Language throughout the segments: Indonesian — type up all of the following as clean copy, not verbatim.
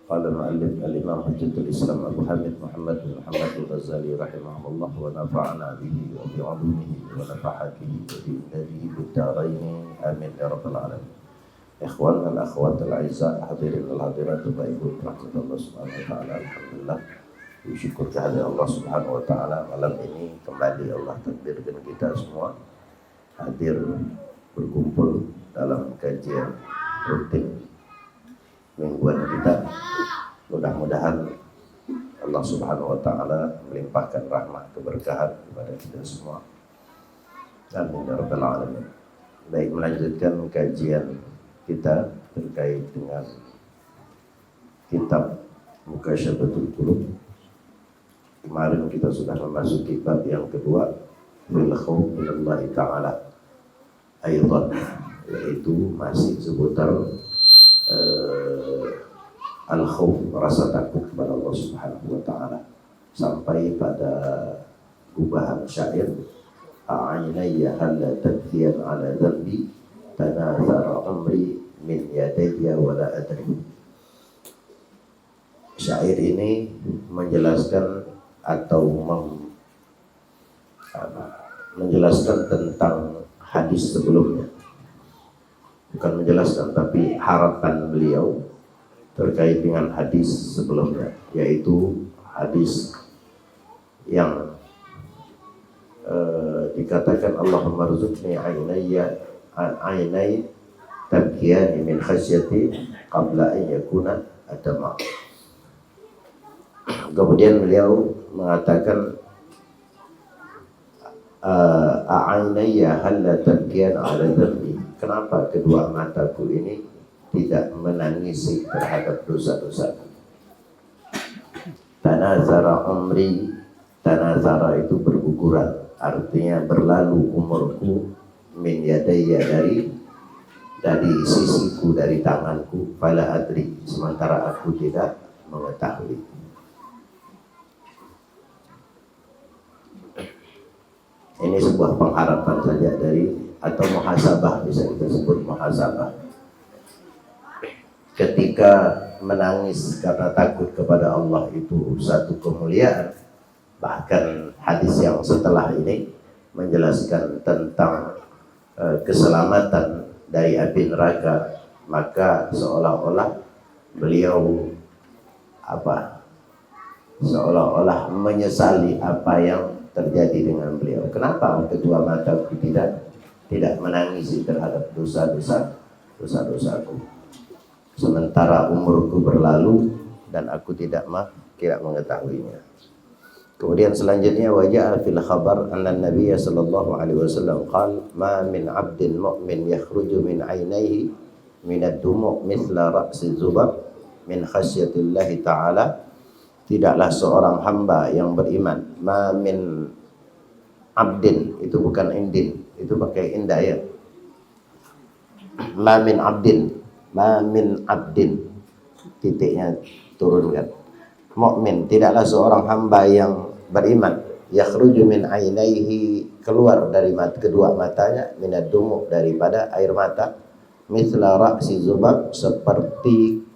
قال المؤلف الإمام حجة الإسلام أبو حامد محمد بن محمد الغزالي رحمه الله ونفعنا به وبعلومه ونفحاته وبإمداده بالدارين آمين يا رب العالمين. Ikhwan dan akhwat al-aizah, hadirin al-hadirat, Bapak Ibu rahmat Allah subhanahu wa ta'ala. Alhamdulillah, bersyukur kehadirat Allah subhanahu wa ta'ala. Malam ini kembali Allah takdirkan kita semua hadir berkumpul dalam kajian rutin mingguan kita. Mudah-mudahan Allah subhanahu wa ta'ala melimpahkan rahmat keberkahan kepada kita semua. Amin ya rabbal alamin. Baik, melanjutkan kajian kita terkait dengan kitab Mukasyabahul Qulub. Kemarin kita sudah memasuki bab yang kedua, fil khauf minallahi ta'ala aidan, yaitu masih seputar al-khauf, rasa takut kepada Allah subhanahu wa ta'ala, sampai pada gubahan syair a'inayya halla tadhiyan ala dhanbi tanazara amri min yadayya wala adri. Syair ini menjelaskan atau menjelaskan tentang hadis sebelumnya. Bukan menjelaskan, tapi harapan beliau terkait dengan hadis sebelumnya, yaitu hadis yang dikatakan Allahumma rzuqni ainai tabkiyani min khasyati qabla an yakuna adama. Kemudian beliau mengatakan a'inayya halla tabkiyan ala dhanbi. Kenapa kedua mataku ini tidak menangisi terhadap dosa-dosa? Tanazara umri, tanazara itu berguguran, artinya berlalu umurku, min yadayya dari sisiku, dari tanganku, fala adri, sementara aku tidak mengetahui. Ini sebuah pengharapan saja dari, atau muhasabah, bisa kita sebut muhasabah. Ketika menangis karena takut kepada Allah itu satu kemuliaan. Bahkan hadis yang setelah ini menjelaskan tentang keselamatan dari api neraka, maka seolah-olah beliau seolah-olah menyesali apa yang terjadi dengan beliau. Kenapa kedua mataku tidak menangisi terhadap dosa-dosaku, sementara umurku berlalu dan aku tidak mengetahuinya. Kemudian selanjutnya wajah fil khabar anna Nabiy sallallahu alaihi wasallam qala ma min 'abdin mu'min yakhruju min 'ainaihi min ad-dumu' mithla ra'si zubab min khasyatillahi ta'ala. Tidaklah seorang hamba yang beriman, ma min 'abdin, itu bukan indin, itu pakai indah ya. Ma min 'abdin, titiknya turunkan. Mukmin, tidaklah seorang hamba yang beriman, yakhruju min ainaihi, keluar dari kedua matanya, minad dumu, daripada air mata, mithla ra'si zubab, seperti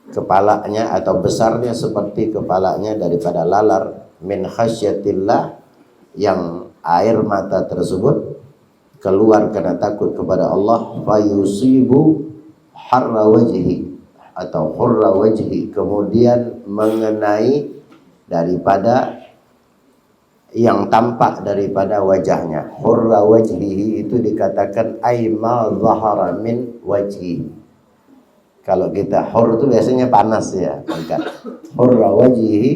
kepalanya atau besarnya seperti kepalanya daripada lalar, min khasyatillah, yang air mata tersebut keluar karena takut kepada Allah, fayusibu harra wajhi atau hurra wajhi, kemudian mengenai daripada yang tampak daripada wajahnya. Hurra wajhihi itu dikatakan aima zahara min wajhi. Kalau kita hur itu biasanya panas ya, kan? Hurra wajhihi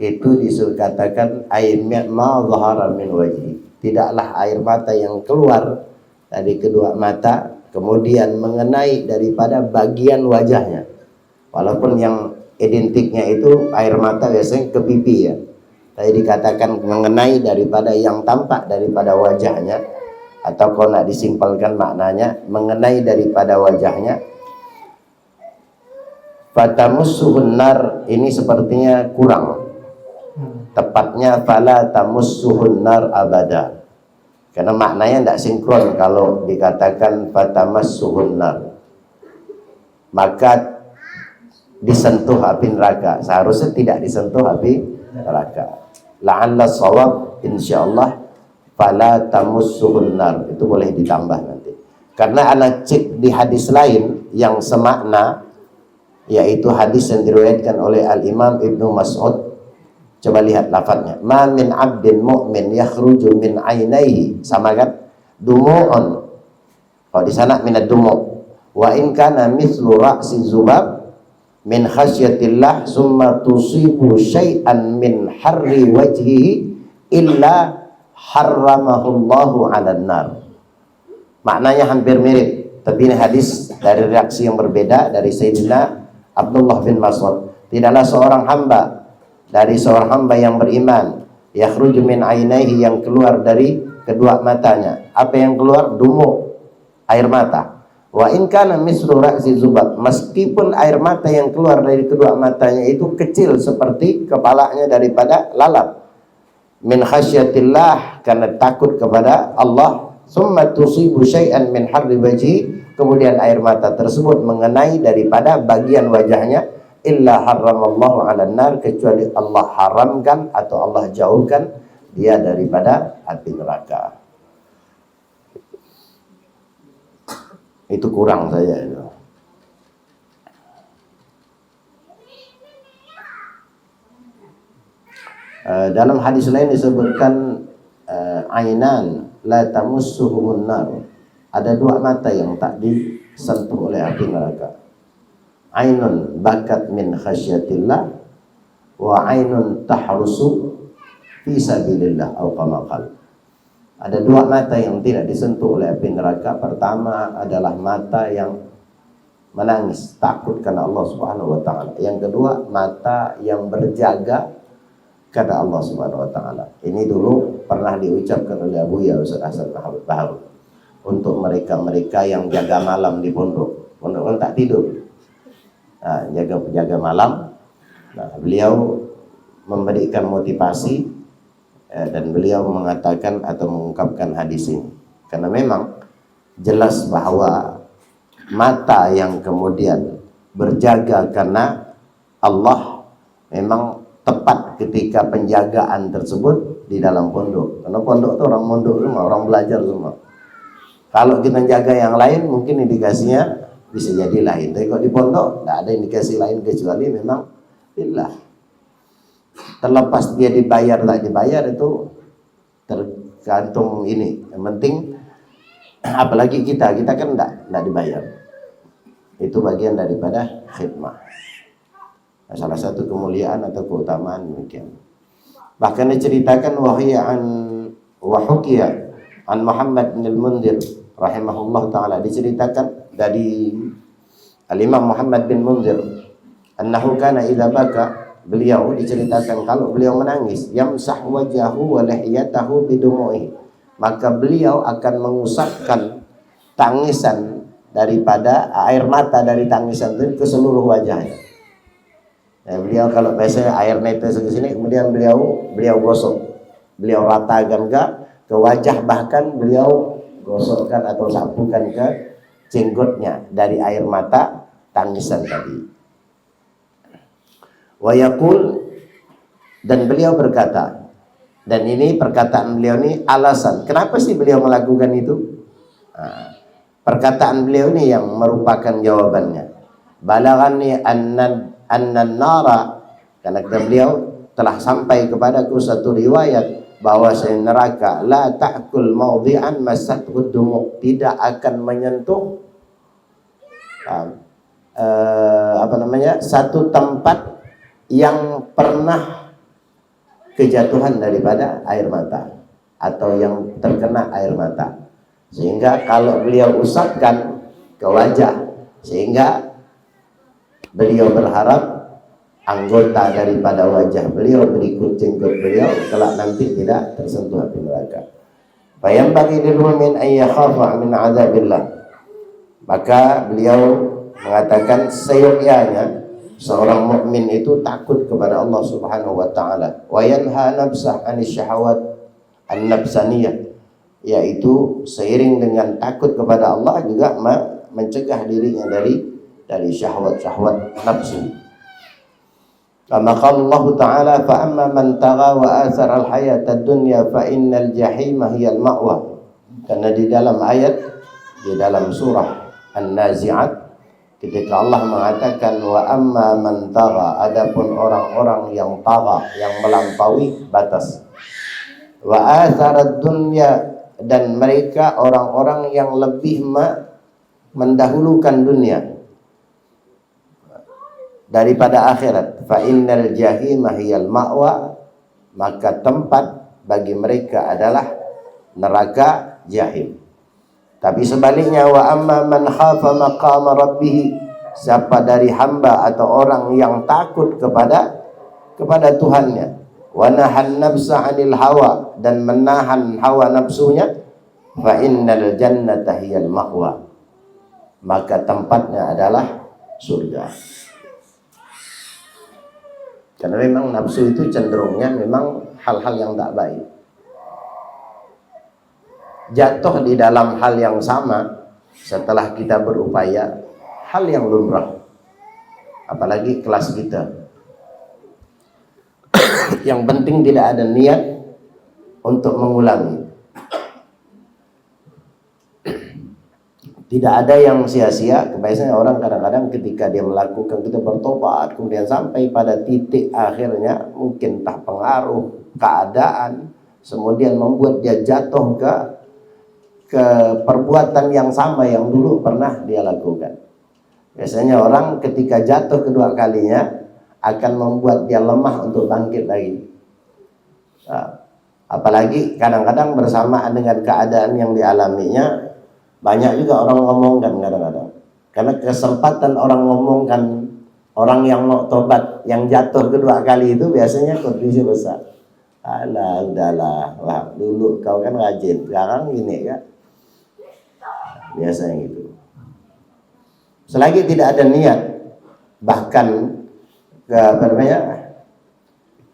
itu dikatakan aima zahara min wajhi. Tidaklah air mata yang keluar dari kedua mata kemudian mengenai daripada bagian wajahnya. Walaupun yang identiknya itu air mata biasanya ke pipi ya. Tadi dikatakan mengenai daripada yang tampak daripada wajahnya, atau kalau nak disimpelkan maknanya mengenai daripada wajahnya. Fatamussuhun nar, ini sepertinya kurang. Tepatnya fala tamussuhun nar abada. Karena maknanya tidak sinkron kalau dikatakan fatamassuhun nar. Maka disentuh api neraka. Seharusnya tidak disentuh api neraka. La'alla shawab insyaallah fala tamussuhun nar. Itu boleh ditambah nanti. Karena anak cek di hadis lain yang semakna, yaitu hadis yang diriwayatkan oleh Al-Imam Ibnu Mas'ud. Coba lihat lafadznya. Ma min 'abdin mu'min yakhruju min 'ainaihi, sama kan? Dumu'un. Kalau di sana minad dumu'. Wa in kana mithlu ra'si zubab min khasyatillah summa tusibu syai'an min harri wajhihi illa harramahullahu 'alan nar. Maknanya hampir mirip, tapi ini hadis dari reaksi yang berbeda dari Sayyidina Abdullah bin Mas'ud. Tidaklah seorang hamba dari seorang hamba yang beriman yakhruju min ainaihi, yang keluar dari kedua matanya. Apa yang keluar? Dumu, air mata. Wa in kana mislu ra'si zubab, meskipun air mata yang keluar dari kedua matanya itu kecil seperti kepalanya daripada lalat. Min khasyatillah, karena takut kepada Allah. Summa tusibu syai'an min harri wajhi, kemudian air mata tersebut mengenai daripada bagian wajahnya. Illa harramallahu 'alan nar, kecuali Allah haramkan atau Allah jauhkan dia daripada api neraka. Itu kurang saja itu. Dalam hadis lain disebutkan ainan la tamussuhumun nar. Ada dua mata yang tak disentuh oleh api neraka. Ainun bakat min khasyatillah wa ainun tahrusu fi sabilillah atau kama qala. Ada dua mata yang tidak disentuh oleh api neraka. Pertama adalah mata yang menangis takut karena Allah Subhanahu wa taala. Yang kedua, mata yang berjaga karena Allah Subhanahu wa taala. Ini dulu pernah diucapkan oleh Abu Ya Ustaz Hasan Bahar untuk mereka-mereka yang jaga malam di pondok. Pondok kan tak tidur. Nah, jaga malam. Nah, beliau memberikan motivasi dan beliau mengatakan atau mengungkapkan hadis ini karena memang jelas bahwa mata yang kemudian berjaga karena Allah memang tepat ketika penjagaan tersebut di dalam pondok. Karena pondok itu orang mondok semua, orang belajar semua. Kalau kita jaga yang lain mungkin indikasinya bisa jadi lain. Tapi kalau di pondok tidak ada indikasi lain kecuali memang lillah. Terlepas dia dibayar tak dibayar itu tergantung ini. Yang penting apalagi kita kan tidak dibayar. Itu bagian daripada khidmah. Nah, salah satu kemuliaan atau keutamaan demikian. Bahkan diceritakan wahukiya an Muhammad bin al-Mundhir rahimahullah taala, diceritakan dari Al-Imam Muhammad bin Mundhir annahu kana idza baka, beliau diceritakan kalau beliau menangis yamsah wajahu wa lihiyatahu bidumu'i, maka beliau akan mengusapkan tangisan daripada air mata dari tangisan itu ke seluruh wajahnya. Nah, beliau kalau biasanya air netes ke sini, kemudian beliau gosok, beliau ratakan ke wajah, bahkan beliau gosokkan atau sapukan ke jenggotnya dari air mata tangisan tadi. Wa yaqul, dan beliau berkata, dan ini perkataan beliau ini alasan kenapa sih beliau melakukan itu. Nah, perkataan beliau ini yang merupakan jawabannya. Balaghani anna nara, karena kata beliau telah sampai kepadaku satu riwayat bahwa neraka la ta'kul mawdi'an masathu dumu, tidak akan menyentuh satu tempat yang pernah kejatuhan daripada air mata atau yang terkena air mata, sehingga kalau beliau usapkan ke wajah, sehingga beliau berharap anggota daripada wajah beliau berikut jenggot beliau kelak nanti tidak tersentuh api neraka. Fayam bagi lil mu'min ay yakhafa min adzabillah, maka beliau mengatakan seyogyanya seorang mukmin itu takut kepada Allah Subhanahu wa taala. Wa yanha nafsah anis syahawat an-nafsaniyah, yaitu seiring dengan takut kepada Allah juga mencegah dirinya dari syahwat-syahwat nafsu. Kama qala Allah Ta'ala, fa amma man tagha wa athara al-hayata ad-dunya fa innal jahima hiyal ma'wa. Karena di dalam ayat, di dalam surah An-Nazi'at, ketika Allah mengatakan wa amma man tagha, adapun orang-orang yang tagha, yang melampaui batas, wa athara ad-dunya, dan mereka orang-orang yang lebih mendahulukan dunia daripada akhirat, fa innal jahima hiyal ma'wa, maka tempat bagi mereka adalah neraka jahim. Tapi sebaliknya, wa amma man khafa maqama rabbih, siapa dari hamba atau orang yang takut kepada Tuhannya, wa nahan nafsa 'anil hawa, dan menahan hawa nafsunya, fa innal jannata hiyal ma'wa, maka tempatnya adalah surga. Karena memang nafsu itu cenderungnya memang hal-hal yang tak baik. Jatuh di dalam hal yang sama setelah kita berupaya, hal yang lumrah. Apalagi kelas kita. Yang penting tidak ada niat untuk mengulangi. Tidak ada yang sia-sia. Biasanya orang kadang-kadang ketika dia melakukan, kita bertobat, kemudian sampai pada titik akhirnya mungkin entah pengaruh keadaan, kemudian membuat dia jatuh ke perbuatan yang sama yang dulu pernah dia lakukan. Biasanya orang ketika jatuh kedua kalinya akan membuat dia lemah untuk bangkit lagi. Apalagi kadang-kadang bersamaan dengan keadaan yang dialaminya, banyak juga orang ngomongkan kadang-kadang. Karena kesempatan orang ngomongkan orang yang mau tobat, yang jatuh kedua kali itu biasanya kondisi besar. Alah, udahlah, wah, dulu kau kan rajin, sekarang gini kan. Biasanya gitu. Selagi tidak ada niat, bahkan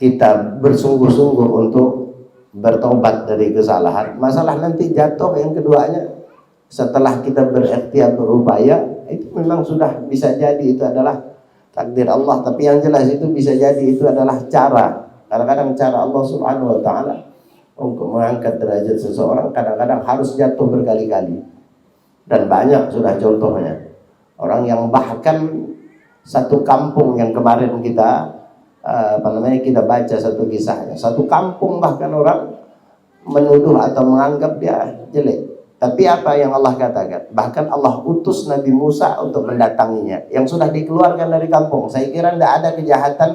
kita bersungguh-sungguh untuk bertobat dari kesalahan, masalah nanti jatuh yang keduanya setelah kita berikhtiar berupaya, itu memang sudah bisa jadi itu adalah takdir Allah. Tapi yang jelas itu bisa jadi itu adalah cara. Kadang-kadang cara Allah Subhanahu wa Ta'ala untuk mengangkat derajat seseorang kadang-kadang harus jatuh berkali-kali. Dan banyak sudah contohnya. Orang yang bahkan satu kampung yang kemarin kita kita baca satu kisahnya. Satu kampung bahkan orang menuduh atau menganggap dia jelek. Tapi apa yang Allah katakan? Bahkan Allah utus Nabi Musa untuk mendatanginya, yang sudah dikeluarkan dari kampung. Saya kira tidak ada kejahatan,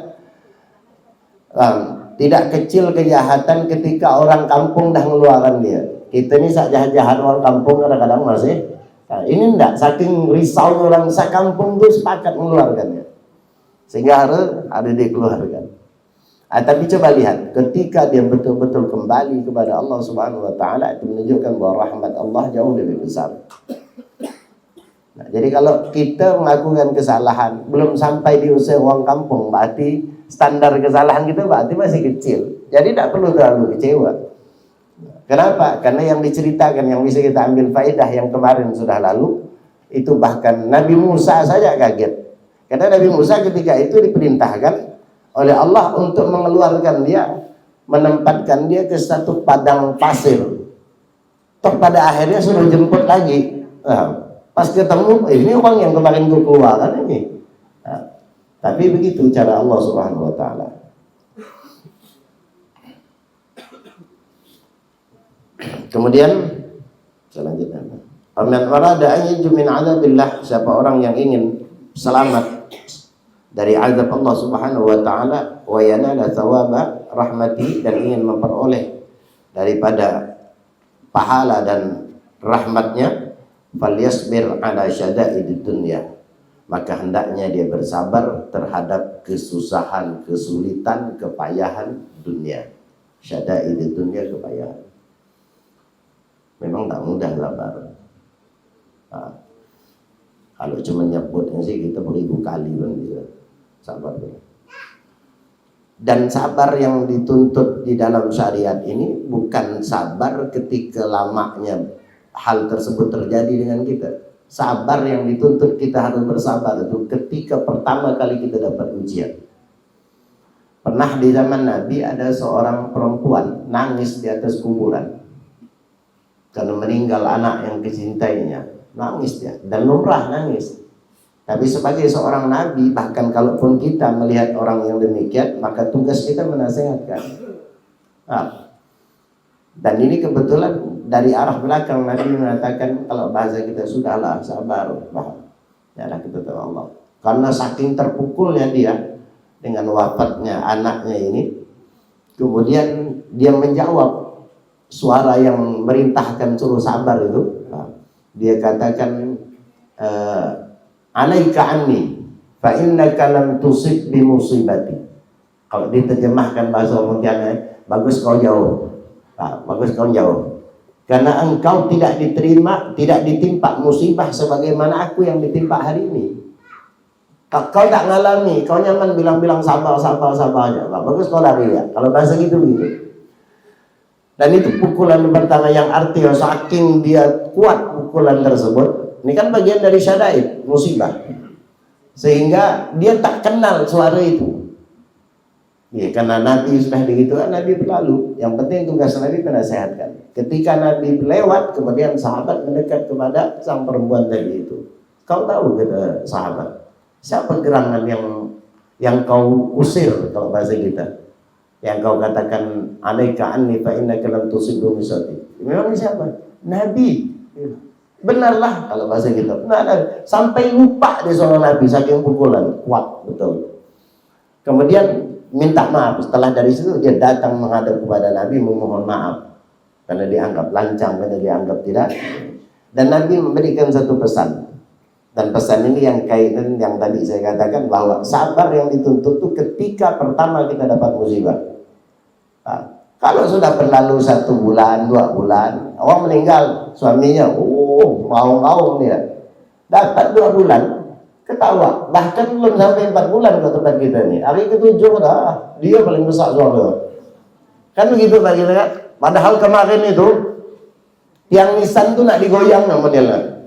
tidak kecil kejahatan ketika orang kampung dah mengeluarkan dia. Kita ini jahat-jahat orang kampung kadang-kadang masih. Nah, ini tidak, saking risau orang sekampung itu sepakat mengeluarkannya, sehingga harus ada dikeluarkan. Tapi coba lihat, ketika dia betul-betul kembali kepada Allah Subhanahu wa Ta'ala, itu menunjukkan bahwa rahmat Allah jauh lebih besar. Nah, jadi kalau kita melakukan kesalahan belum sampai di usia orang kampung, berarti standar kesalahan kita berarti masih kecil. Jadi tidak perlu terlalu kecewa. Kenapa? Karena yang diceritakan, yang bisa kita ambil faedah yang kemarin sudah lalu, itu bahkan Nabi Musa saja kaget. Karena Nabi Musa ketika itu diperintahkan oleh Allah untuk mengeluarkan dia, menempatkan dia ke satu padang pasir. Toh pada akhirnya suruh jemput lagi. Nah, pas ketemu, ini orang yang kemarin gue keluarkan ini. Nah, tapi begitu cara Allah Subhanahu wa Ta'ala. Kemudian selanjutnya, man arada an yanju min 'adzabillah, siapa orang yang ingin selamat dari azab Allah Subhanahu wa Ta'ala, wa yanala thawaba rahmati, dan ingin memperoleh daripada pahala dan rahmatnya, falyasbir ala syada'idid dunya, maka hendaknya dia bersabar terhadap kesusahan, kesulitan, kepayahan dunia. Syada'idid dunya, kepayahan. Memang tak mudah sabar. Kalau cuma nyebutnya sih kita beribu kali pun bisa sabar. Dan sabar yang dituntut di dalam syariat ini bukan sabar ketika lamanya hal tersebut terjadi dengan kita. Sabar yang dituntut kita harus bersabar itu ketika pertama kali kita dapat ujian. Pernah di zaman Nabi ada seorang perempuan nangis di atas kuburan karena meninggal anak yang dicintainya. Nangis dia, dan lumrah nangis. Tapi sebagai seorang Nabi, bahkan kalaupun kita melihat orang yang demikian, maka tugas kita menasehatkan. Dan ini kebetulan dari arah belakang Nabi mengatakan, kalau bahasa kita, sudahlah, sabar, janganlah kita tahu Allah. Karena saking terpukulnya dia dengan wafatnya anaknya ini, kemudian dia menjawab suara yang merintahkan suruh sabar itu. Dia katakan, alaika anni fa innaka lam tusib bi musibati. Kalau diterjemahkan bahasa Pontianak, bagus kau jauh. Bagus kau jauh. Karena engkau tidak ditimpa musibah sebagaimana aku yang ditimpa hari ini. Kau tak ngalami, kau nyaman bilang-bilang sabar aja. Bagus kau lari ya. Kalau bahasa gitu begitu. Dan itu pukulan pertama yang artinya saking dia kuat pukulan tersebut. Ini kan bagian dari syadaid, musibah. Sehingga dia tak kenal suara itu. Ya, karena Nabi sudah begitu, Nabi berlalu. Yang penting tugas Nabi menasehatkan. Ketika Nabi lewat, kemudian sahabat mendekat kepada sang perempuan tadi itu. Kau tahu kata sahabat, siapa gerangan yang kau usir kalau bahasa kita? Yang kau katakan alaika anni fa innaka lam tusibhu misati. Memang siapa? Nabi. Benarlah kalau bahasa kita. Benar. Sampai lupa dia seorang Nabi saking pukulan kuat betul. Kemudian minta maaf. Setelah dari situ dia datang menghadap kepada Nabi memohon maaf karena dianggap lancang, karena dianggap tidak. Dan Nabi memberikan satu pesan. Dan pesan ini yang kaitan yang tadi saya katakan bahwa sabar yang dituntut itu ketika pertama kita dapat musibah. Kalau sudah berlalu 1 bulan, 2 bulan, orang meninggal, suaminya, maung-maung dia. Dapat 2 bulan, ketawa. Bahkan belum sampai 4 bulan ke tempat kita nih. Hari ke-7 dia paling besar suara. Kan begitu Pak kita kan? Padahal kemarin itu tiang nisan tuh nak digoyang modelnya.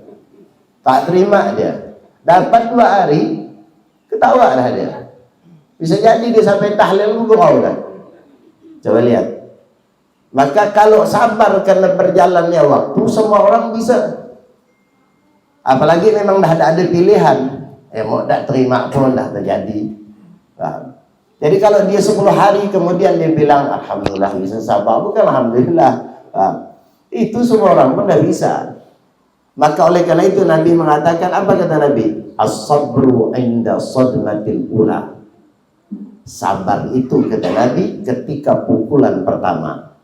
Tak terima dia. Dapat 2 hari, ketawa dah dia. Bisa jadi dia sampai tahlil gurau dah. Coba lihat. Maka kalau sabar karena berjalannya waktu, semua orang bisa. Apalagi memang dah ada pilihan. Mau tak terima pun dah terjadi. Jadi kalau dia 10 hari kemudian dia bilang alhamdulillah bisa sabar, bukan alhamdulillah. Itu semua orang pun dah bisa. Maka oleh karena itu Nabi mengatakan, apa kata Nabi? As-sabru inda sadmatil ula. Sabar itu kata Nabi ketika pukulan pertama.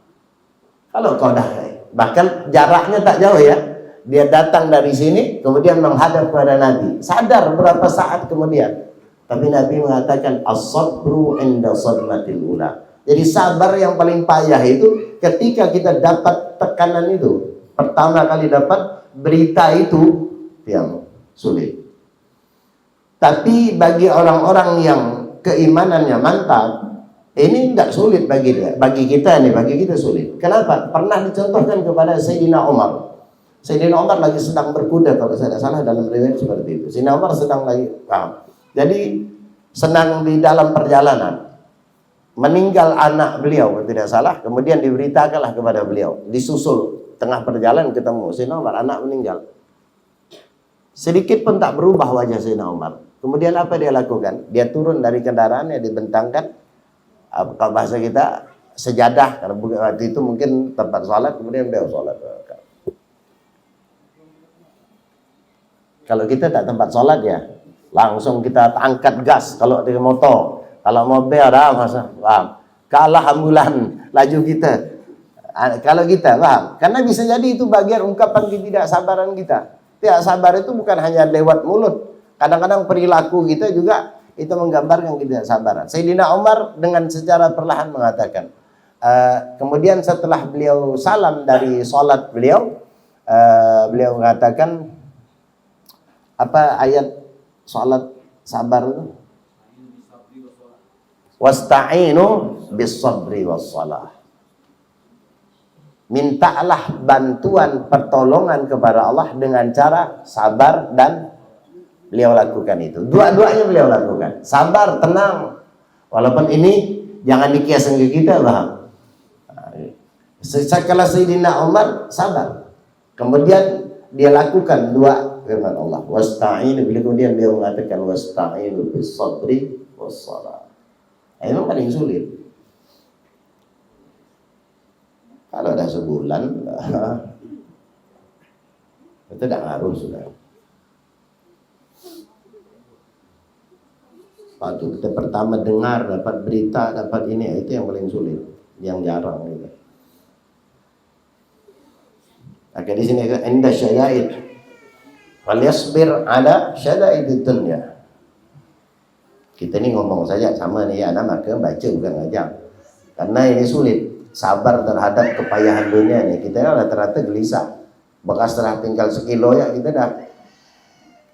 Kalau kau dah, bahkan jaraknya tak jauh ya. Dia datang dari sini kemudian menghadap kepada Nabi. Sadar berapa saat kemudian. Tapi Nabi mengatakan as-sabru inda sadmatil ula. Jadi sabar yang paling payah itu ketika kita dapat tekanan itu. Pertama kali dapat berita itu yang sulit. Tapi bagi orang-orang yang keimanannya mantap, ini tidak sulit bagi dia. Bagi kita sulit. Kenapa? Pernah dicontohkan kepada Sayyidina Umar. Sayyidina Umar lagi sedang berkuda, kalau saya tidak salah dalam riwayat seperti itu. Sayyidina Umar sedang lagi jadi senang di dalam perjalanan. Meninggal anak beliau, kalau tidak salah. Kemudian diberitakanlah kepada beliau. Disusul tengah perjalanan ketemu Sayyidina Umar, anak meninggal. Sedikit pun tak berubah wajah Sayyidina Umar. Kemudian apa dia lakukan? Dia turun dari kendaraannya, dibentangkan, kalau bahasa kita, sejadah. Karena waktu itu mungkin tempat sholat, kemudian beliau sholat. Kalau kita tak tempat sholat ya, langsung kita angkat gas. Kalau di motor, kalau mobil ada masa, kalah ambulan laju kita. Kalau kita paham, karena bisa jadi itu bagian ungkapan ketidaksabaran kita. Tidak sabar itu bukan hanya lewat mulut. Kadang-kadang perilaku kita juga itu menggambarkan ketidaksabaran. Sayyidina Umar dengan secara perlahan mengatakan, kemudian setelah beliau salam dari sholat beliau, beliau mengatakan, apa ayat sholat sabar itu? Wasta'inu bis sabri was salah. Mintalah bantuan pertolongan kepada Allah dengan cara sabar, dan beliau lakukan itu. Dua-duanya beliau lakukan. Sabar, tenang. Walaupun ini Jangan dikiaskan ke kita, paham? Sekala Sayyidina Umar sabar. Kemudian dia lakukan dua firman Allah. Wasta'inu, bila kemudian dia mengatakan wasta'inu bis sabri was salat. Ini paling sulit. Kalau dah sebulan, itu dah ngaruh sudah. Waktu kita pertama dengar, dapat berita, dapat ini, itu yang paling sulit, yang jarang gitu. Maka di sini inda syada'id wal yasbir ala syada'id dunya. Kita ni ngomong saja sama ni ya, maka baca bukan ngajar. Karena ini sulit. Sabar terhadap kepayahan dunia ni. Kita rata-rata gelisah. Bekas telah tinggal sekilo ya, kita dah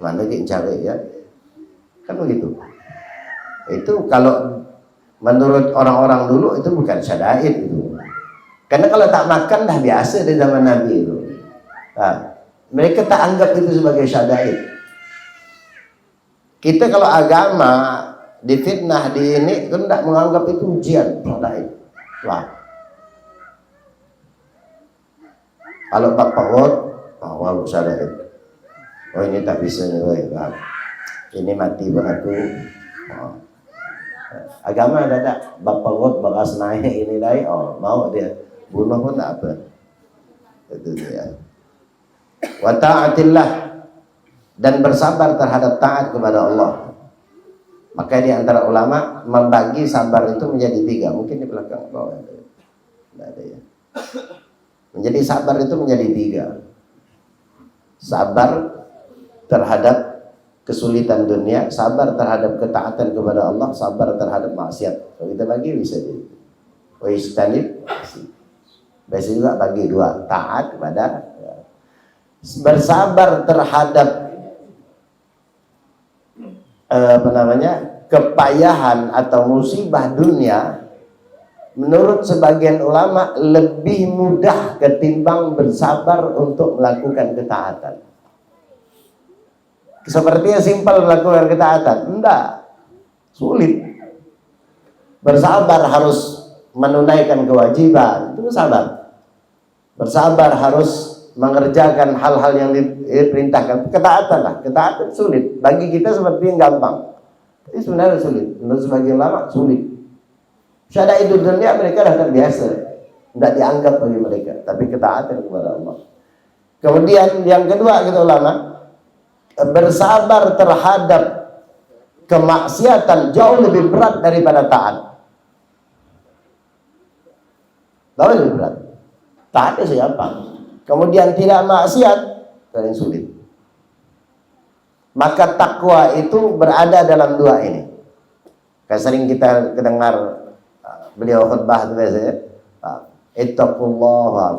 mana kita cari ya. Kan begitu. Itu kalau menurut orang-orang dulu itu bukan syada'id itu. Karena kalau tak makan dah biasa di zaman Nabi itu. Nah, mereka tak anggap itu sebagai syada'id. Kita kalau agama difitnah di ini kan tidak menganggap itu ujian syada'id. Wah. Kalau Bapak Wot, wah syada'id. Oh ini tak bisa nih, ini mati pun aku. Oh. Agama ada tak? Bapak Wot bakas naik ini dah, oh mau dia bunuh pun tak apa. Itu dia. Wa ta'atillah, dan bersabar terhadap taat kepada Allah. Maka di antara ulama membagi sabar itu menjadi tiga. Mungkin di belakang bawah ada ya. Menjadi sabar itu menjadi tiga. Sabar terhadap kesulitan dunia, sabar terhadap ketaatan kepada Allah, sabar terhadap maksiat. Kalau kita bagi bisa jadi. Wa istanib. Bisa juga bagi dua, taat kepada bersabar terhadap kepayahan atau musibah dunia. Menurut sebagian ulama lebih mudah ketimbang bersabar untuk melakukan ketaatan. Sepertinya simpel melakukan ketaatan, enggak, sulit. Bersabar harus menunaikan kewajiban, itu sabar. Bersabar harus mengerjakan hal-hal yang diperintahkan, ketaatan lah. Ketaatan sulit bagi kita, seperti yang gampang. Ini sebenarnya sulit. Menurut sebagian ulama sulit. Syada'id dunia mereka dah terbiasa, tidak dianggap bagi mereka. Tapi ketaatan kepada Allah. Kemudian yang kedua kata ulama, bersabar terhadap kemaksiatan jauh lebih berat daripada taat. Jauh lebih berat. Taat itu siapa? Kemudian tidak maksiat, paling sulit. Maka takwa itu berada dalam dua ini. Kayak sering kita dengar beliau khutbah itu biasanya, ittaqullah,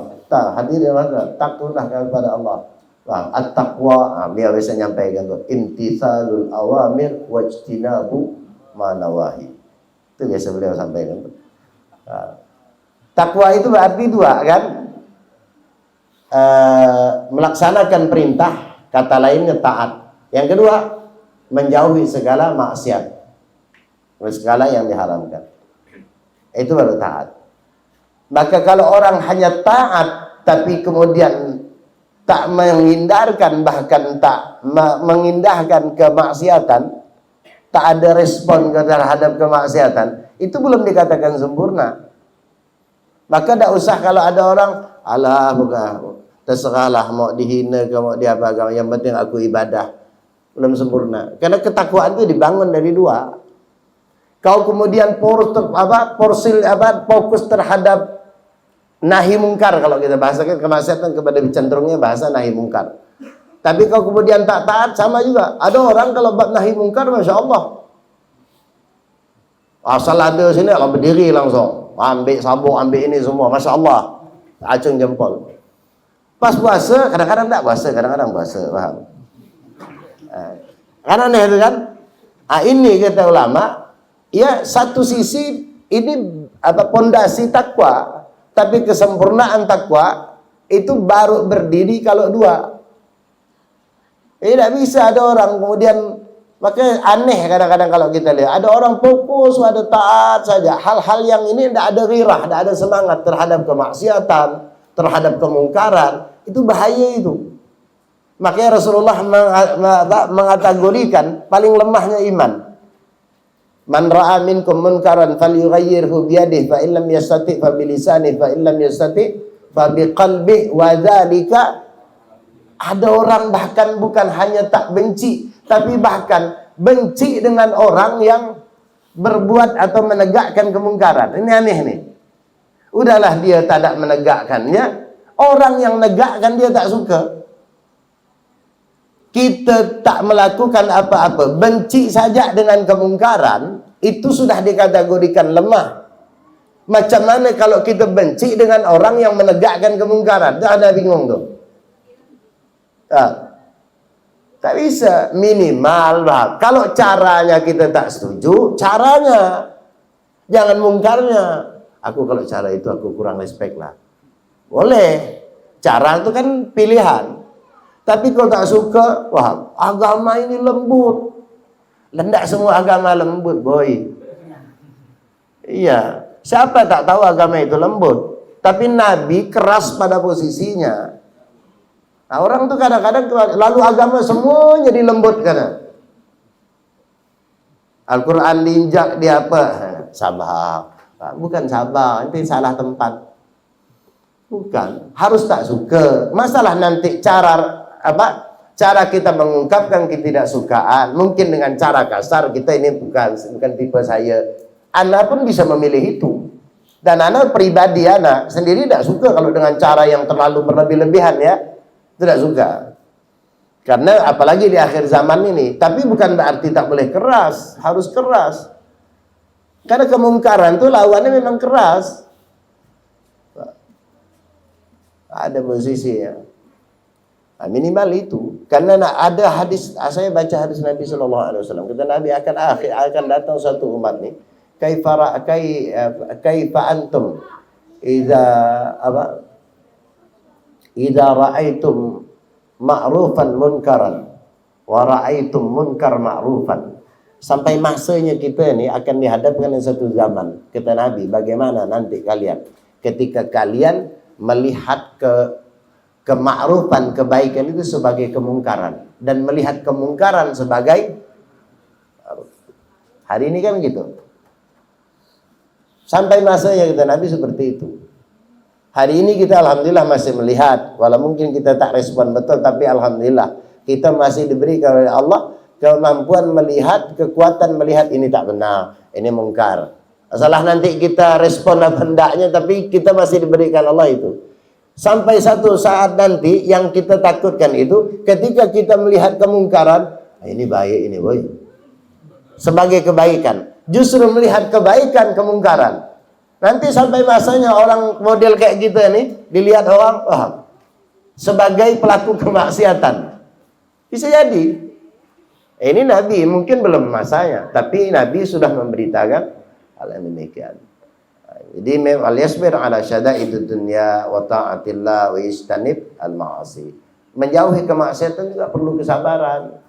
hadirin takutlah kepada Allah. At-taqwa, beliau biasa nyampaikan tuh, imtithalul awamir wajtinabu manawahi. Itu biasa beliau sampaikan tuh. Takwa itu berarti dua kan? Melaksanakan perintah, kata lainnya taat. Yang kedua, menjauhi segala maksiat, segala yang diharamkan. Itu baru taat. Maka kalau orang hanya taat tapi kemudian tak menghindarkan, bahkan tak mengindahkan kemaksiatan, tak ada respon terhadap kemaksiatan, itu belum dikatakan sempurna. Maka tak usah kalau ada orang, alah bukan, terserahlah mau dihina ke mau diapa, yang penting aku ibadah. Belum sempurna. Karena ketakwaan itu dibangun dari dua. Kau kemudian fokus terhadap nahi mungkar, kalau kita bahasakan kemaksiatan kepada cenderungnya bahasa nahi mungkar. Tapi kau kemudian tak taat, sama juga. Ada orang kalau buat nahi mungkar, masya Allah, asal ada sini kalau berdiri langsung ambil sabuk, ambil ini semua, masya Allah, acung jempol. Pas puasa, kadang-kadang tak puasa, kadang-kadang puasa, paham? Karena aneh itu kan. Ini kata ulama, ya satu sisi ini pondasi takwa, tapi kesempurnaan takwa itu baru berdiri kalau dua. Tidak bisa ada orang kemudian Maka aneh kadang-kadang kalau kita lihat ada orang fokus pada taat saja. Hal-hal yang ini tidak ada ghirah, tidak ada semangat terhadap kemaksiatan, terhadap kemungkaran. Itu bahaya itu. Makanya Rasulullah mengategorikan paling lemahnya iman. Man ra'a minkum munkaran falyughayyirhu biyadihi fa illam yastati' fa bilisanihi fa illam yastati' fa biqalbihi wa dzalika. Ada orang bahkan bukan hanya tak benci, tapi bahkan benci dengan orang yang berbuat atau menegakkan kemungkaran. Ini aneh nih. Udahlah dia tak menegakkannya, orang yang negakkan dia tak suka. Kita tak melakukan apa-apa, benci saja dengan kemungkaran, itu sudah dikategorikan lemah. Macam mana kalau kita benci dengan orang yang menegakkan kemungkaran? Dah ada bingung tuh. Tak bisa. Minimal bah. Kalau caranya kita tak setuju, caranya, jangan mungkarnya. Aku kalau cara itu aku kurang respect lah. Boleh. Cara itu kan pilihan. Tapi kalau tak suka, wah, agama ini lembut. Lendak semua agama lembut, boy. Iya. Siapa tak tahu agama itu lembut? Tapi Nabi keras pada posisinya. Nah, orang tuh kadang-kadang lalu agama semua jadi lembut karena Al-Quran diinjak di apa? Sabar. Bukan sabar, nanti salah tempat. Bukan, harus tak suka. Masalah nanti cara kita mengungkapkan ketidaksukaan, mungkin dengan cara kasar, kita ini bukan tipe saya. Anda pun bisa memilih itu. Dan Anda pribadi Anda sendiri tidak suka kalau dengan cara yang terlalu berlebih-lebihan ya. Tidak suka. Karena apalagi di akhir zaman ini. Tapi bukan berarti tak boleh keras. Harus keras. Karena kemungkaran itu lawannya memang keras. Ada posisi ya. Nah, minimal itu. Karena ada hadis, saya baca hadis Nabi SAW. Kata Nabi akan datang satu umat nih. Kaifa antum idza ra'aitum ma'rufan munkaran wa ra'aitum munkar ma'rufan. Sampai masanya kita ini akan dihadapkan dengan satu zaman. Kata Nabi, bagaimana nanti kalian ketika kalian melihat kema'rufan, kebaikan itu sebagai kemungkaran dan melihat kemungkaran sebagai hari ini kan gitu. Sampai masanya kata Nabi seperti itu. Hari ini kita alhamdulillah masih melihat, walau mungkin kita tak respon betul, tapi alhamdulillah kita masih diberikan oleh Allah kemampuan melihat, kekuatan melihat ini tak benar, ini mungkar. Masalah nanti kita respon apa hendaknya, tapi kita masih diberikan Allah itu. Sampai satu saat nanti yang kita takutkan itu ketika kita melihat kemungkaran, ini baik ini boy. Sebagai kebaikan. Justru melihat kebaikan kemungkaran. Nanti sampai masanya orang model kayak kita nih dilihat orang sebagai pelaku kemaksiatan. Bisa jadi. Ini Nabi mungkin belum masanya, tapi Nabi sudah memberitakan hal yang demikian. Jadi al yasbir ala syada'idud dunya wa ta'atillah wa istanib al ma'asi. Menjauhi kemaksiatan juga perlu kesabaran.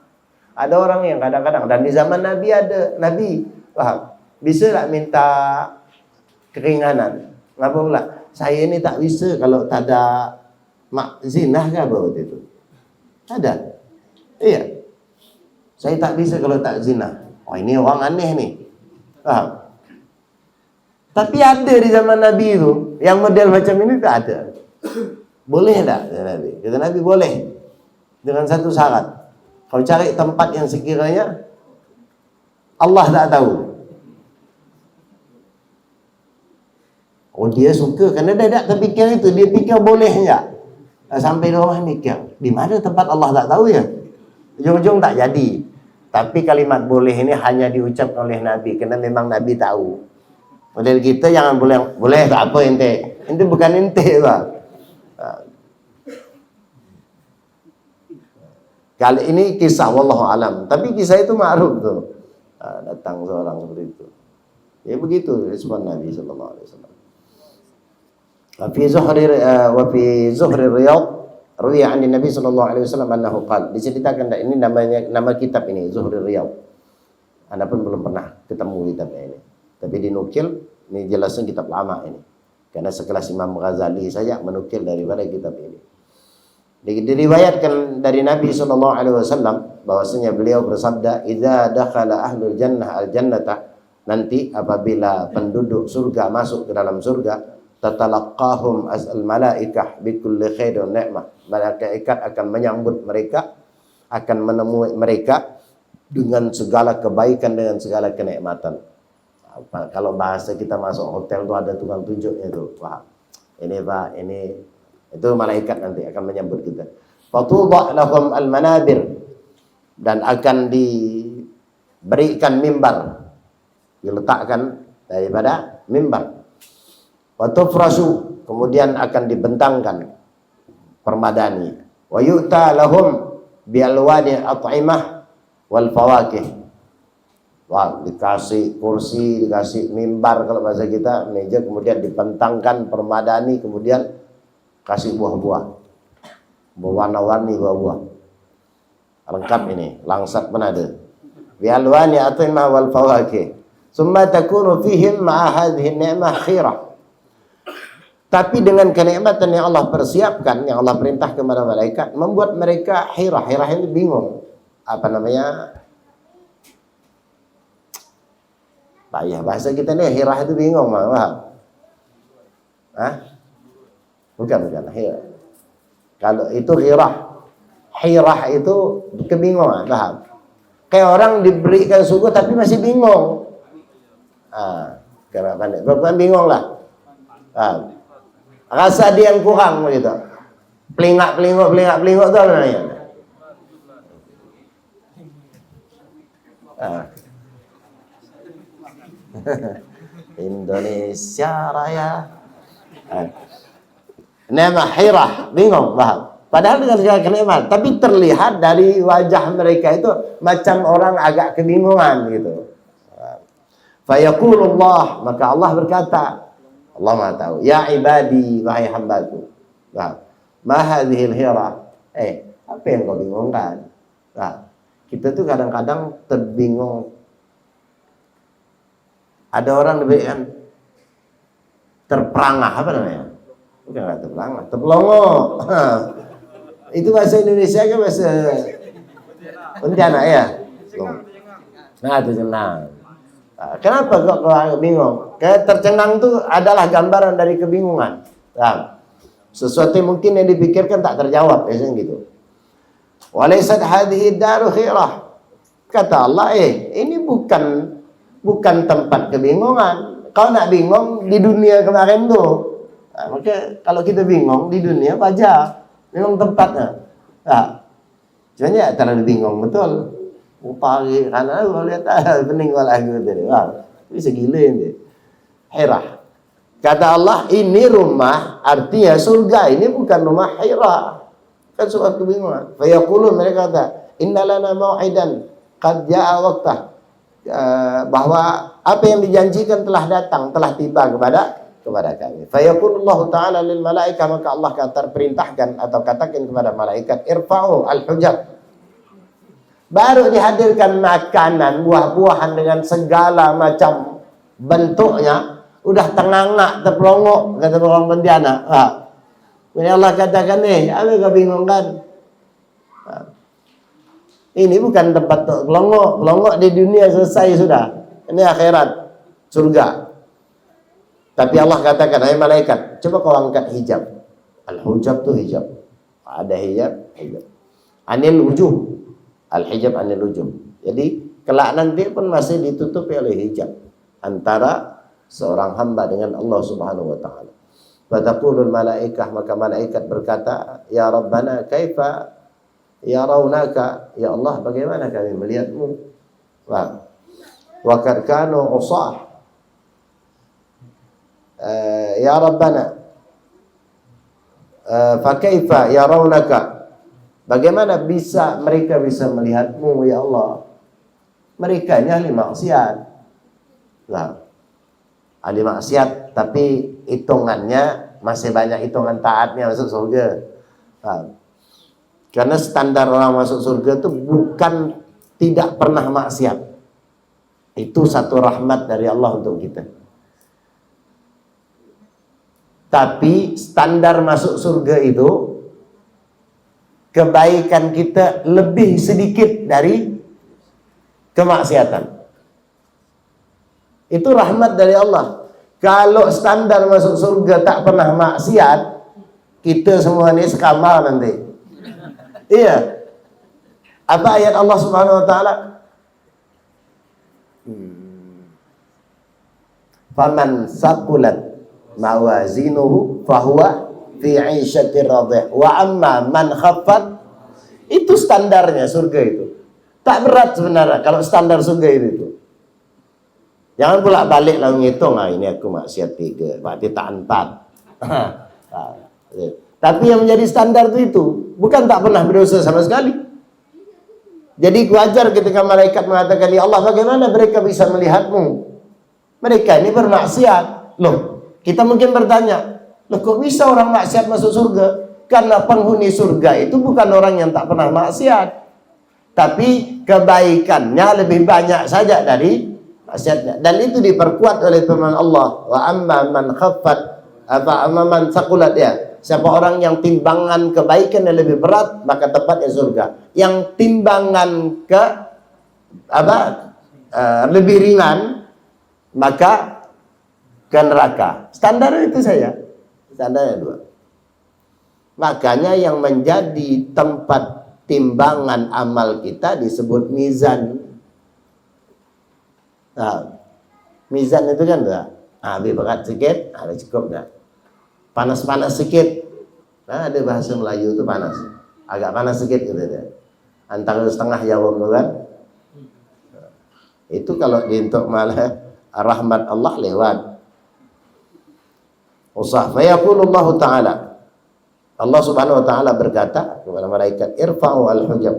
Ada orang yang kadang-kadang, dan di zaman Nabi ada Nabi, bisa tak minta keringanan. Ngapa pula? Saya ini tak bisa kalau tak ada zinah ke apa waktu itu. Ada. Iya. Saya tak bisa kalau tak zina. Oh ini orang aneh nih. Paham? Tapi ada di zaman Nabi itu yang model macam ini tak ada. Boleh tak? Kata Nabi. Kata Nabi boleh. Dengan satu syarat. Kau cari tempat yang sekiranya Allah tak tahu. Oh dia suka karena dia tak terfikir itu. Dia fikir boleh enggak. Sampai di rumah mikir. Di mana tempat Allah tak tahu ya? Ujung-ujung tak jadi. Tapi kalimat boleh ini hanya diucapkan oleh Nabi. Karena memang Nabi tahu. Model kita jangan boleh tak apa ente. Ente bukan ente Pak. Kali ini kisah wallahu alam. Tapi kisah itu ma'ruf tuh. Datang seorang seperti itu. Ya begitu respon Nabi sallallahu alaihi wasallam. Wa fi zuhri riyad Ruwiya 'an Nabi sallallahu alaihi wasallam annahu qala, diceritakan ini namanya nama kitab ini Zuhrul Riyad. Anda pun belum pernah ketemu kitabnya ini. Tapi dinukil, ini jelasnya kitab lama ini. Karena sekelas Imam Ghazali saja menukil daripada kitab ini. Diriwayatkan dari Nabi sallallahu alaihi wasallam bahwasanya beliau bersabda, "Idza dakhala ahlul jannah al-jannata", nanti apabila penduduk surga masuk ke dalam surga, tatalaqahum al-malaikah bikulli khairin ni'mah. Malaikat akan menyambut mereka, akan menemui mereka dengan segala kebaikan, dengan segala kenikmatan. Kalau bahasa kita masuk hotel itu ada tukang tunjuknya itu. Wah, ini Pak, ini itu malaikat nanti akan menyambut kita. Fatudha lahum al-manabir, dan akan diberikan mimbar, diletakkan daripada mimbar. Wa tufrasu, kemudian akan dibentangkan permadani. Wa yu'ta lahum bi alwani at'imah wal fawakih. Wah, dikasih kursi, dikasih mimbar kalau bahasa kita, meja, kemudian dibentangkan permadani, kemudian kasih buah-buah, berwarna-warni buah-buah. Lengkap ini, langsat pun ada. Bi alwani at'imah wal fawakih. Summa takunu fihim ma'a hadhihi ni'mah khirah. Tapi dengan kenikmatan yang Allah persiapkan, yang Allah perintah kepada malaikat, membuat mereka hirah. Hirah ini bingung. Apa namanya? Pak ya, bahasa kita nih hirah itu bingung, paham? Hah? Bukan. Hirah. Kalau itu hirah. Hirah itu kebingungan, paham? Kayak orang diberikan suku tapi masih bingung. Kenapa nih? Bukan bingung lah. Paham? Rasa dia yang kurang begitu. Pelingak-pelinguk itu apa namanya? Indonesia Raya. Nama hirah, bingung, paham? Padahal dengan segala kenikmatan, tapi terlihat dari wajah mereka itu macam orang agak kebingungan gitu. Fayaqulullah, maka Allah berkata, Allah Maha tahu, ya ibadi, wahai hambaku. Ma hadhil hira. Apa yang kau bingungkan? Kita tuh kadang-kadang terbingung. Ada orang diberikan terperangah, apa namanya? Bukan terperangah, terpelongo. Itu bahasa Indonesia kan bahasa Pontianak ya? Nah, tercengang. Kenapa kok bingung? Kayak tercengang itu adalah gambaran dari kebingungan. Sesuatu yang mungkin yang dipikirkan tak terjawab, biasanya gitu. Walaysat hadhihi daru khirah. Kata Allah, ini bukan tempat kebingungan. Kau nak bingung di dunia kemarin tuh. Maka kalau kita bingung di dunia wajar, bingung tempatnya. Cuman ya terlalu bingung betul. Pagi karena kalau lihat pening malah gitu tadi. Bisa gila ini. Hirah. Kata Allah, ini rumah, artinya surga ini bukan rumah Hirah. Kan suatu kebingungan. Fa yaqulun, mereka kata, inna lana mau'idan qad jaa waqtah. Bahwa apa yang dijanjikan telah datang, telah tiba kepada kami. Fa yaqulullahu ta'ala lil malaikah, maka Allah kata perintahkan atau katakan kepada malaikat, irfa'u al-hujab. Baru dihadirkan makanan, buah-buahan dengan segala macam bentuknya, udah tengangak, terpelongok, kata orang Pontianak. Ini Allah katakan, apa kau bingung kan? Ini bukan tempat pelongok. Pelongok di dunia selesai sudah. Ini akhirat, surga. Tapi Allah katakan, hai malaikat, coba kau angkat hijab. Al-hujab tu hijab. Ada hijab. Anil wujuh. Al-hijab anil wujuh. Jadi kelak nanti pun masih ditutupi oleh hijab antara seorang hamba dengan Allah Subhanahu wa taala. Fataqulul malaikah, maka malaikat berkata, ya Rabbana kaifa yarawnaka, ya Allah bagaimana kami melihatmu? Wa kad kanu usah. Ya Rabbana fa kaifa yarawnaka, bagaimana mereka bisa melihatmu ya Allah? Mereka ini ahli maksiat. Ahli maksiat, tapi hitungannya masih banyak hitungan taatnya masuk surga. Karena standar orang masuk surga itu bukan tidak pernah maksiat. Itu satu rahmat dari Allah untuk kita. Tapi standar masuk surga itu kebaikan kita lebih sedikit dari kemaksiatan. Itu rahmat dari Allah. Kalau standar masuk surga tak pernah maksiat, kita semua ini sekamar nanti. Iya. Apa ayat Allah Subhanahu wa taala? Faman saqulat mawazinuhu fahuwa fi 'ishatir radhiyah wa amma man khaffat, itu standarnya surga itu. Tak berat sebenarnya kalau standar surga itu. Jangan pula balik lalu ngitung, ini aku maksiat 3, berarti tak 4. Tapi yang menjadi standar itu bukan tak pernah berdosa sama sekali. Jadi wajar ketika malaikat mengatakan, ya Allah, bagaimana mereka bisa melihatmu? Mereka ini bermaksiat. Loh, kita mungkin bertanya, loh kok bisa orang maksiat masuk surga? Karena penghuni surga itu bukan orang yang tak pernah maksiat, tapi kebaikannya lebih banyak saja dari maksiatnya. Dan itu diperkuat oleh firman Allah, wa amma man khaffat amma man saqulat, ya. Siapa orang yang timbangan kebaikan yang lebih berat, maka tempatnya surga. Yang timbangan lebih ringan, maka ke neraka. Standar itu saya. Standarnya 2. Makanya yang menjadi tempat timbangan amal kita disebut mizan. Nah, mizan itu kan lebih berat sedikit, ada cukup dah. Panas-panas sedikit. Nah, ada bahasa Melayu itu panas. Agak panas sedikit gitu ya. Antara setengah jawab kan. Itu kalau untuk malah rahmat Allah lewat. Usah. Fayaqulullah ta'ala. Allah Subhanahu wa taala berkata kepada malaikat, irfa'u al-hujab.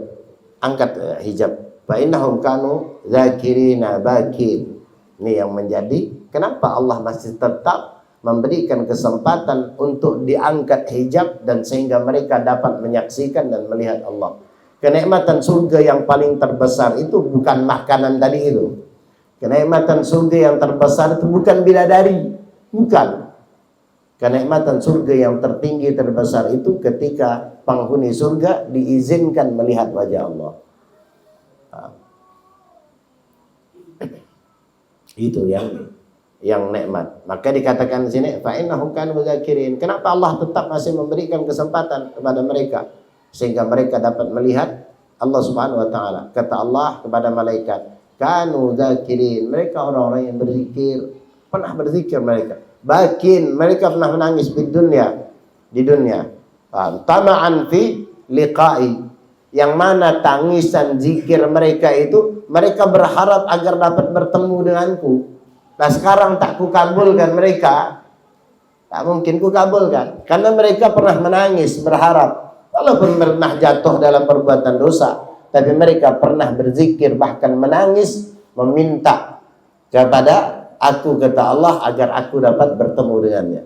Angkat hijab. Fa innahum kanu dzakirina bakin. Ini yang menjadi kenapa Allah masih tetap memberikan kesempatan untuk diangkat hijab dan sehingga mereka dapat menyaksikan dan melihat Allah. Kenikmatan surga yang paling terbesar itu bukan makanan tadi itu. Kenikmatan surga yang terbesar itu bukan bidadari, bukan. Kenikmatan surga yang tertinggi terbesar itu ketika penghuni surga diizinkan melihat wajah Allah. Itu yang nikmat. Maka dikatakan di sini fa innahum kanu dzakirin. Kenapa Allah tetap masih memberikan kesempatan kepada mereka sehingga mereka dapat melihat Allah Subhanahu wa taala? Kata Allah kepada malaikat, kanu dzakirin. Mereka orang-orang yang berzikir, pernah berzikir mereka. Bakin, mereka pernah menangis di dunia. Tama'an fi liqa'i. Yang mana tangisan zikir mereka itu mereka berharap agar dapat bertemu denganku. Nah sekarang tak kukabulkan mereka, tak mungkin kukabulkan, karena mereka pernah menangis berharap, walaupun pernah jatuh dalam perbuatan dosa, tapi mereka pernah berzikir bahkan menangis meminta kepada aku, kata Allah, agar aku dapat bertemu dengannya.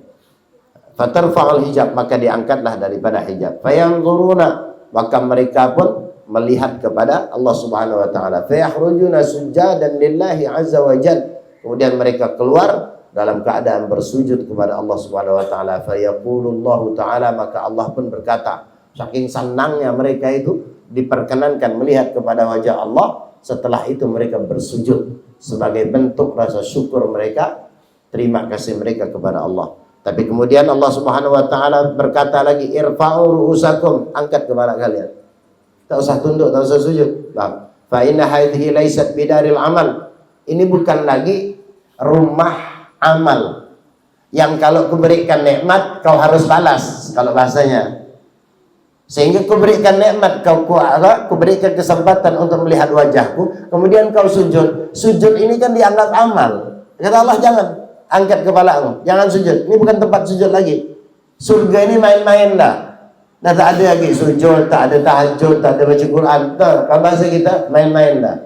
Fatarfa'ul hijab, maka diangkatlah daripada hijab. Fayanzuruna, maka mereka pun melihat kepada Allah Subhanahu wa taala. Fayakhrujuna sujjadan lillahi azza wa jalla. Kemudian mereka keluar dalam keadaan bersujud kepada Allah Subhanahu wa taala. Fa yaqulullahu taala, maka Allah pun berkata, saking senangnya mereka itu diperkenankan melihat kepada wajah Allah, setelah itu mereka bersujud sebagai bentuk rasa syukur mereka, terima kasih mereka kepada Allah. Tapi kemudian Allah Subhanahu wa taala berkata lagi, irfa'u ru'usakum, angkat kepala kalian. Tak usah tunduk, tak usah sujud. Fa inna hadhihi laysat bidaril amal. Ini bukan lagi rumah amal yang kalau kuberikan nikmat kau harus balas, kalau bahasanya. Sehingga kuberikan nikmat, kuberikan kesempatan untuk melihat wajahku, kemudian kau sujud. Sujud ini kan dianggap amal. Kata Allah, jangan angkat kepalamu, jangan sujud. Ini bukan tempat sujud lagi. Surga ini main-main dah. Dah tak ada lagi sujud, tak ada tahajud, tak ada baca Quran. Kalau bahasa kita main-main dah.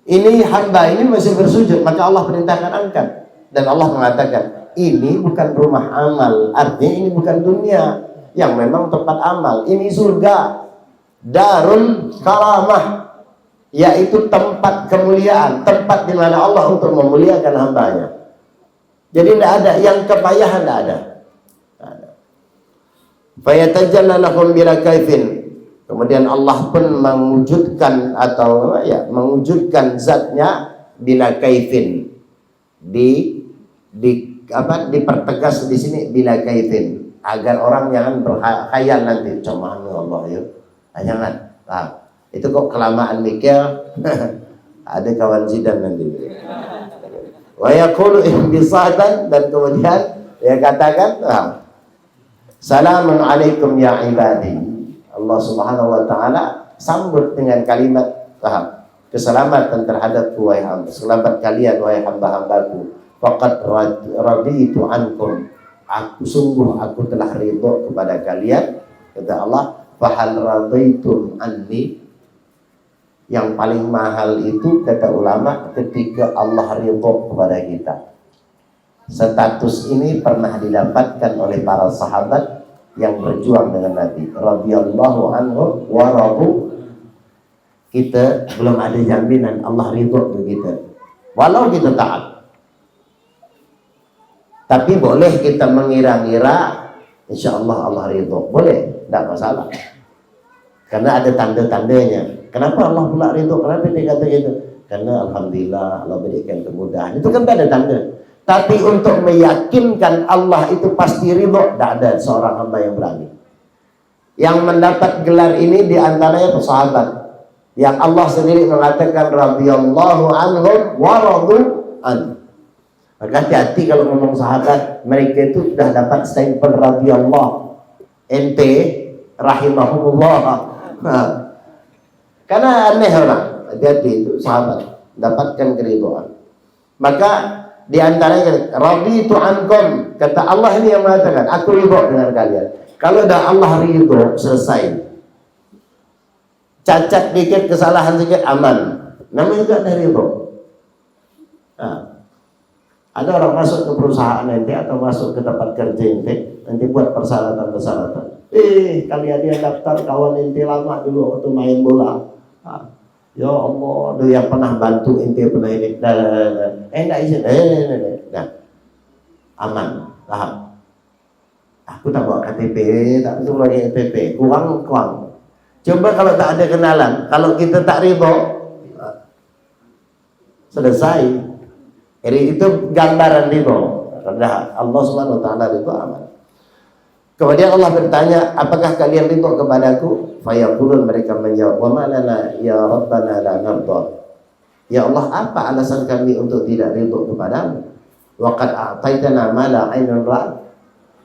Ini hamba ini masih bersujud, maka Allah perintahkan angkat. Dan Allah mengatakan, ini bukan rumah amal, artinya ini bukan dunia. yang memang tempat amal. Ini surga, darul karamah, yaitu tempat kemuliaan, tempat di mana Allah untuk memuliakan hambanya. Jadi tidak ada yang kepayahan, tidak ada. Fayatajalla lahum bila kaifin. Kemudian Allah pun mewujudkan atau mewujudkan zatnya bila kaifin. Dipertegas di sini bila kaifin, agar orang jangan berkhayal nanti cuman Allah ya. Jangan. Itu kok kelamaan mikir. Ada kawan Zidan nanti. Wa yaqulu ihbisatan, dan kemudian dia katakan, Salamun alaikum ya ibadi. Allah Subhanahu wa taala sambut dengan kalimat keselamatan terhadapku wahai hamba. Selamat kalian wahai hamba-hambaku. Faqad raditu ankum. Aku telah ridho kepada kalian. Kata Allah, fahal radaitum anni. Yang paling mahal itu, kata ulama, ketika Allah ridho kepada kita. Status ini pernah didapatkan oleh para sahabat yang berjuang dengan Nabi radhiyallahu anhu wa radu. Kita belum ada jaminan Allah ridho ke kita walau kita taat, tapi boleh kita mengira-ngira insyaallah Allah ridho, boleh, tidak masalah, karena ada tanda-tandanya. Kenapa Allah pula ridho? Kenapa dia kata gitu? Karena alhamdulillah Allah berikan kemudahan, itu kan ada tanda. Tapi untuk meyakinkan Allah itu pasti ridho, tidak ada seorang hamba yang berani. Yang mendapat gelar ini diantaranya sahabat, yang Allah sendiri mengatakan radhiyallahu anhum wa radu an. Maka hati-hati kalau ngomong sahabat, mereka itu sudah dapat stempel radhiyallahu, ente rahimahumullah. Karena aneh orang, hati-hati itu sahabat dapatkan keridhaan. Maka di antaranya raditu ankum, kata Allah ini yang mengatakan aku ridho dengan kalian. Kalau dah Allah ridho, selesai. Cacat dikit, kesalahan sedikit, aman. Namanya juga ada ridho. Ada orang masuk ke perusahaan ente atau masuk ke tempat kerja ente, nanti buat persyaratan-persyaratan. Kalian dia daftar kawan ente lama dulu waktu main bola. Ya Allah, dia yang pernah bantu ente pernah ini. Enggak izin. Aman, paham. Aku tak bawa KTP, tak suruh lagi KTP. Kurang. Coba kalau tak ada kenalan, kalau kita tak ridho, selesai. Jadi itu gambaran ridho. Allah Subhanahu wa taala ridho, aman. Kemudian Allah bertanya, apakah kalian ridho kepadaku? Fayaqulun, mereka menjawab, wa ma lana ya rabbana la narda. Ya Allah, apa alasan kami untuk tidak ridho kepadamu? Wa qad a'taitana ma la 'ainun ra'at.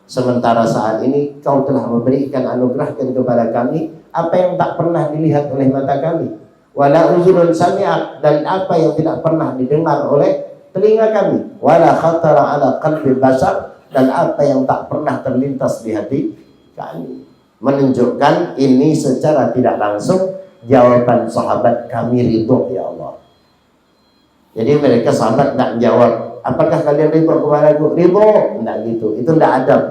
Sementara saat ini kau telah memberikan anugerahkan kepada kami apa yang tak pernah dilihat oleh mata kami. Wala uzunun sami'at, dan apa yang tidak pernah didengar oleh telinga kami. Wala khatara ala qalbi bashar, dan apa yang tak pernah terlintas di hati kami. Menunjukkan ini secara tidak langsung jawaban sahabat, kami ridho ya Allah. Jadi mereka sahabat tak jawab, apakah kalian ridho kepada aku? Ridho, tidak gitu. Itu tidak adab.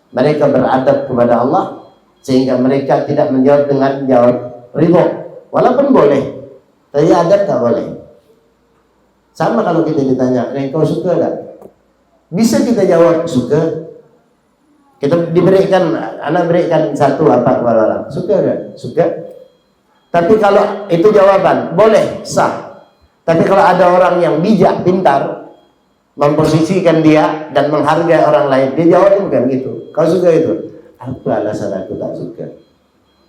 Mereka beradab kepada Allah sehingga mereka tidak menjawab dengan jawab ridho, walaupun boleh. Tapi adab tak boleh. Sama kalau kita ditanya, kau suka tak? Bisa kita jawab suka. Kita diberikan, anak berikan satu apa kepada orang, suka kan? Suka. Tapi kalau itu jawaban, boleh, sah. Tapi kalau ada orang yang bijak, pintar, memposisikan dia dan menghargai orang lain, dia jawab bukan gitu. Kau suka itu? Apa alasan aku tak suka?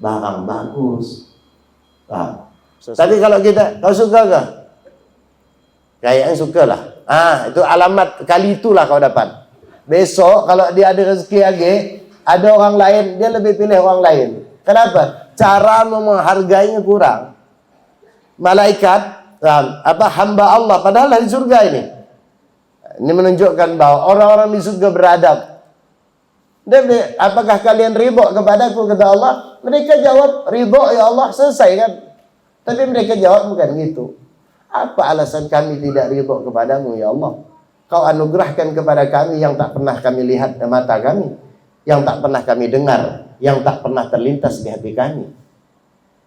Barang bagus. Tapi kalau kita, kau suka gak? Kayaknya suka lah. Itu alamat kali itulah kau dapat. Besok kalau dia ada rezeki lagi, ada orang lain, dia lebih pilih orang lain. Kenapa? Cara menghargainya kurang. Malaikat, hamba Allah, padahal di surga ini. Ini menunjukkan bahwa orang-orang di surga beradab. Dan apakah kalian ridho kepadaku, kata Allah? Mereka jawab ridho ya Allah, selesai kan? Tapi mereka jawab bukan gitu. Apa alasan kami tidak ridho kepadamu ya Allah? Kau anugerahkan kepada kami yang tak pernah kami lihat dengan mata kami. yang tak pernah kami dengar, yang tak pernah terlintas di hati kami.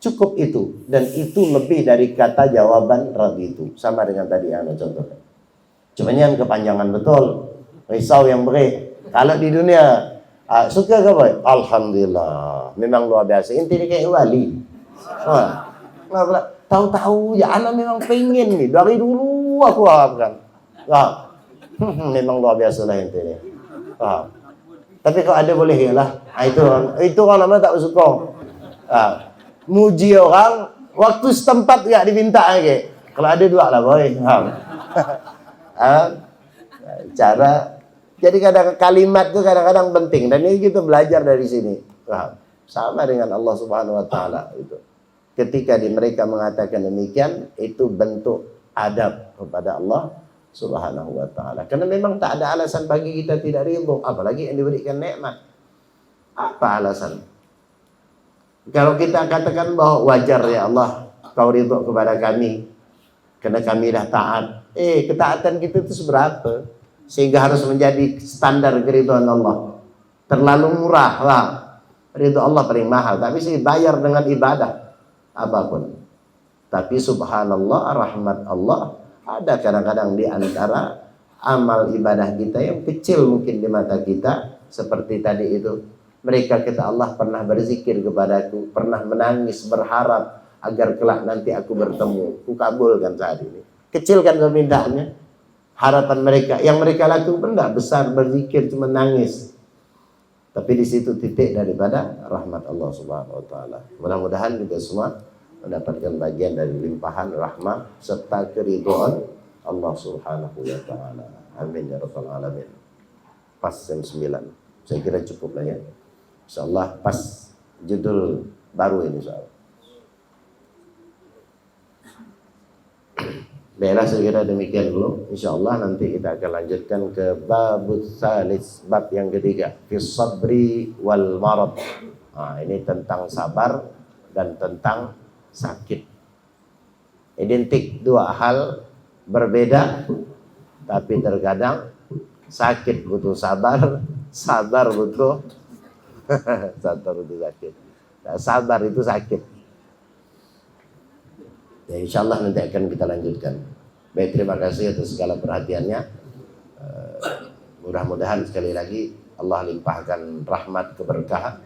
Cukup itu, dan itu lebih dari kata jawaban raditu. Sama dengan tadi yang Anda contohkan. Cuma yang kepanjangan betul, risau yang berat. Kalau di dunia suka ke boy? Alhamdulillah, memang luar biasa. Inti dia kayak wali. Tahu-tahu ya anak memang pengen nih dari dulu aku harapkan. Memang luar biasa lah inti dia. Tapi kalau ada boleh ya lah. Itu orang namanya tak suka. Muji orang waktu setempat gak diminta lagi. Kalau ada dua lah boy. Cara jadi kadang kalimat itu kadang-kadang penting, dan ini kita belajar dari sini. Sama dengan Allah Subhanahu wa taala itu. Ketika mereka mengatakan demikian, itu bentuk adab kepada Allah Subhanahu wa taala. Karena memang tak ada alasan bagi kita tidak ridho, apalagi yang diberikan nikmat. Apa alasan? Kalau kita katakan bahwa wajar ya Allah, kau ridho kepada kami karena kami dah taat. Ketaatan kita itu seberapa sehingga harus menjadi standar keridhaan Allah? Terlalu murah lah. Ridho Allah paling mahal, tapi sih bayar dengan ibadah apapun. Tapi subhanallah, rahmat Allah ada kadang-kadang di antara amal ibadah kita yang kecil mungkin di mata kita, seperti tadi itu. Mereka kata Allah pernah berzikir kepadaku, pernah menangis berharap agar kelak nanti aku bertemu. Ku kabulkan saat ini. Kecil kan permintaannya, harapan mereka. Yang mereka lakukan tidak besar, berzikir cuma nangis. Tapi di situ titik daripada rahmat Allah Subhanahu wa taala. Mudah-mudahan kita semua mendapatkan bagian dari limpahan rahmat serta keridhaan Allah Subhanahu wa taala. Amin ya rabbal alamin. Pas jam 9. Saya kira cukup lah ya. Insyaallah pas judul baru ini soal. Baiklah, saya kira demikian dulu. Insyaallah nanti kita akan lanjutkan ke babus salis, bab yang ketiga, fis sabri wal marad. Ini tentang sabar dan tentang sakit. Identik, dua hal berbeda, tapi terkadang sakit butuh sabar, sabar butuh sabar itu sakit. Nah, sabar itu sakit. Ya, insyaallah nanti akan kita lanjutkan. Baik, terima kasih atas segala perhatiannya. Mudah-mudahan sekali lagi Allah limpahkan rahmat, keberkahan,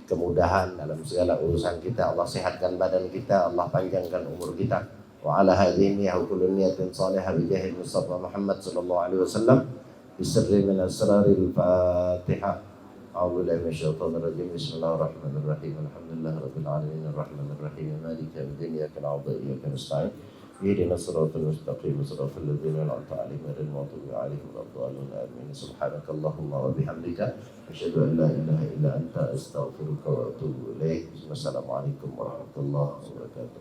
kemudahan dalam segala urusan kita. Allah sehatkan badan kita, Allah panjangkan umur kita. Wa ala hadhihi kullu niyatin salihah bi jahil Mustafa Muhammad sallallahu alaihi wasallam bi sirri min asraril Fatihah. أعوذ بالله من الشيطان الرجيم بسم الله الرحمن الرحيم الحمد لله رب العالمين الرحمن الرحيم مالك يوم الدين إياك نعبد وإياك نستعين اهدنا الصراط المستقيم صراط الذين أنعمت عليهم غير المغضوب عليهم ولا الضالين آمين سبحانك اللهم وبحمدك أشهد أن لا إله إلا أنت أستغفرك وأتوب إليك والسلام عليكم ورحمة الله وبركاته.